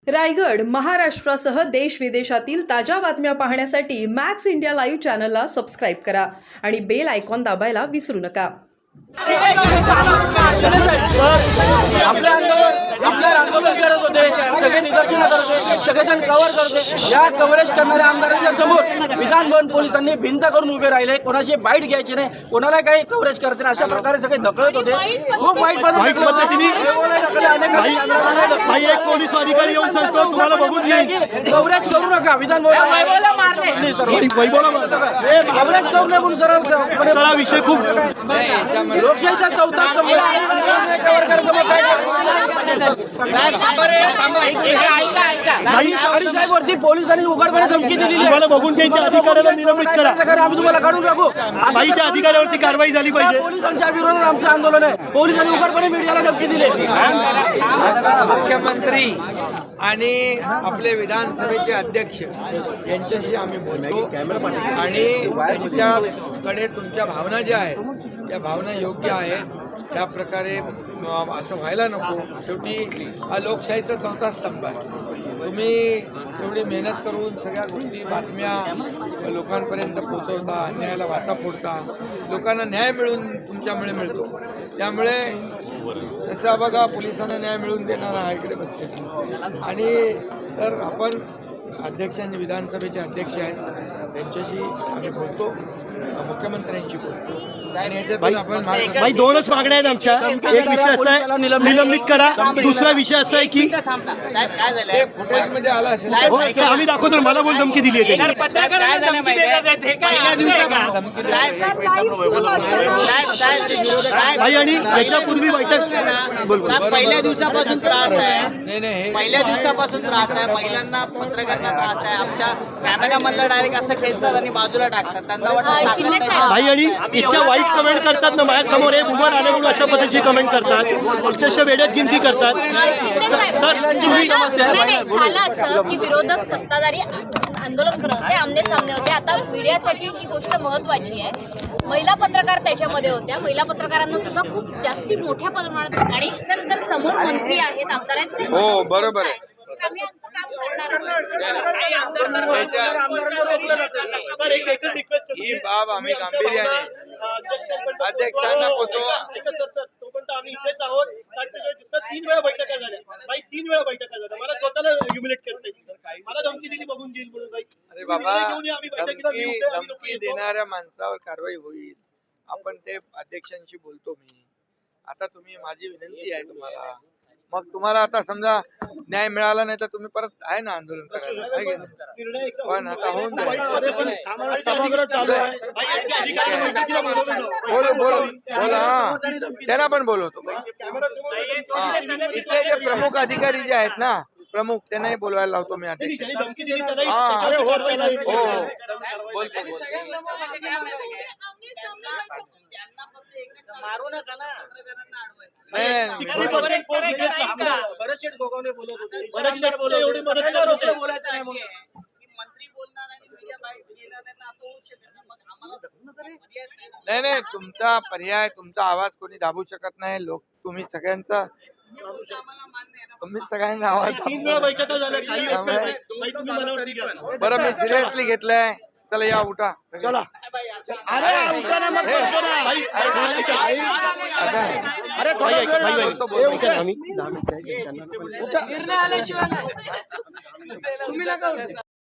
रायगड महाराष्ट्रासह देश विदेशातील ताज्या बातम्या पाहण्यासाठी मॅक्स इंडिया लाईव्ह चॅनलला सबस्क्राईब करा आणि बेल आयकॉन दाबायला विसरू नका। आपल्या आंदोलन करत होते, सगळे निदर्शन करत होते, सगळेजण कव्हर करते। या कव्हरेज करणाऱ्या आमदारांच्या समोर विधान भवन पोलिसांनी भिंत करून उभे राहिले, कोणाशी बाईट घ्यायची नाही, कोणाला काही कव्हरेज करते नाही, अशा प्रकारे सगळे ढकलत होते। खूप वाईट पद्धतीने एक पोलीस अधिकारी येऊन सांगतो तुम्हाला बघून नाही कव्हरेज करू नका, विधान भवन कव्हरेज करू नये म्हणून सरळ विषय खूप लोकशाहीचा चौथा स्तंभ साहेबवरती पोलिसांनी उघडपणे धमकी दिली, तुम्हाला बघून त्यांच्या अधिकाऱ्याला निलंबित करा, आम्ही तुम्हाला काढून टाकू। बाईच्या अधिकाऱ्यावरती कारवाई झाली पाहिजे। पोलिसांच्या विरोधात आमचं आंदोलन आहे। पोलिसांनी उघडपणे मीडियाला धमकी दिली। मुख्यमंत्री आणि आपले विधानसभेचे अध्यक्ष यांच्याशी आम्ही बोलतो आणि त्यांच्याकडे तुमच्या भावना ज्या आहेत त्या भावना योग्य आहेत, त्या प्रकारे असं व्हायला नको। शेवटी हा लोकशाहीचा चौथा स्तंभ आहे। तुम्ही एवढी मेहनत करून सगळ्या गोष्टी बातम्या लोकांपर्यंत पोहोचवता, अन्यायाला वाचा फोडता, लोकांना न्याय मिळून तुमच्यामुळे मिळतो। त्यामुळे जसं बघा पोलिसांना न्याय मिळवून देणारा हा इकडे बसले आणि तर आपण अध्यक्षांनी विधानसभेचे अध्यक्ष आहेत त्यांच्याशी आम्ही बोलतो, मुख्यमंत्र्यांशी बोलतो आणि याच्यातून आपण दोनच मागण्या आहेत आमच्या। एक विषय असा आहे निलंबित करा, दुसरा विषय असा आहे की ते फुटेजमध्ये आला असेल आम्ही दाखवतो। मला बोल धमकी दिली आहे आणि याच्यापूर्वी बैठक पहिल्या दिवसापासून त्रास आहे, नाही पहिल्या दिवसापासून त्रास आहे, महिलांना पत्रकारांना त्रास आहे। आमच्या कॅमेरामधला डायरेक्ट असं खेचतात आणि बाजूला टाकतात, त्यांना वाटतं भाई आणि इतक्या वाईट कमेंट करतात ना, माझ्यासमोर एक उभं आले म्हणून अशा पद्धतीची कमेंट करतात, अक्षरशः वेड्यात गिनती करतात। सर तुम्ही झालं असं की विरोधक सत्ताधारी आंदोलन करत होते, आमने सामने होते। आता मीडियासाठी ही गोष्ट महत्वाची आहे। महिला पत्रकार त्याच्यामध्ये होत्या, महिला पत्रकारांना सुद्धा खूप जास्ती मोठ्या प्रमाणात आणि जर समोर मंत्री आहेत, आमदार आहेत, हो बरोबर आहे। आम्ही आमचं काम करणार ही बाब आम्ही गांभीर्याने अध्यक्षांना पोहोचवा। आम्ही इथेच आहोत, 3 वेळा बैठका झाल्या, बाई 3 वेळा बैठका झाल्या, मला स्वतःला ह्युमिलेट करते, मला धमकी दिली बघून घेईल म्हणून। बाई अरे बाबा, धमकी देणाऱ्या माणसावर कारवाई होईल, आपण ते अध्यक्षांशी बोलतो मी। आता तुम्ही माझी विनंती आहे तुम्हाला, मग तुम्हाला आता समजा न्याय मिळाला नाही तर तुम्ही परत आहे ना आंदोलन करायला, पण आता होऊन बोला त्यांना पण बोलवतो। इथले जे प्रमुख अधिकारी जे आहेत ना, प्रमुख त्यांनाही बोलवायला लावतो मी अध्यक्ष। मारू नका ना, नाही तुमचा पर्याय, तुमचा आवाज कोणी दाबू शकत नाही। लोक तुम्ही सगळ्यांचा सगळ्यांना आवाज 3 वेळा बैठका झाल्या, बरं मी सिरियसली घेतलंय। चला या उठा, चला अरे उठा ना, मग निर्णय आल्याशिवाय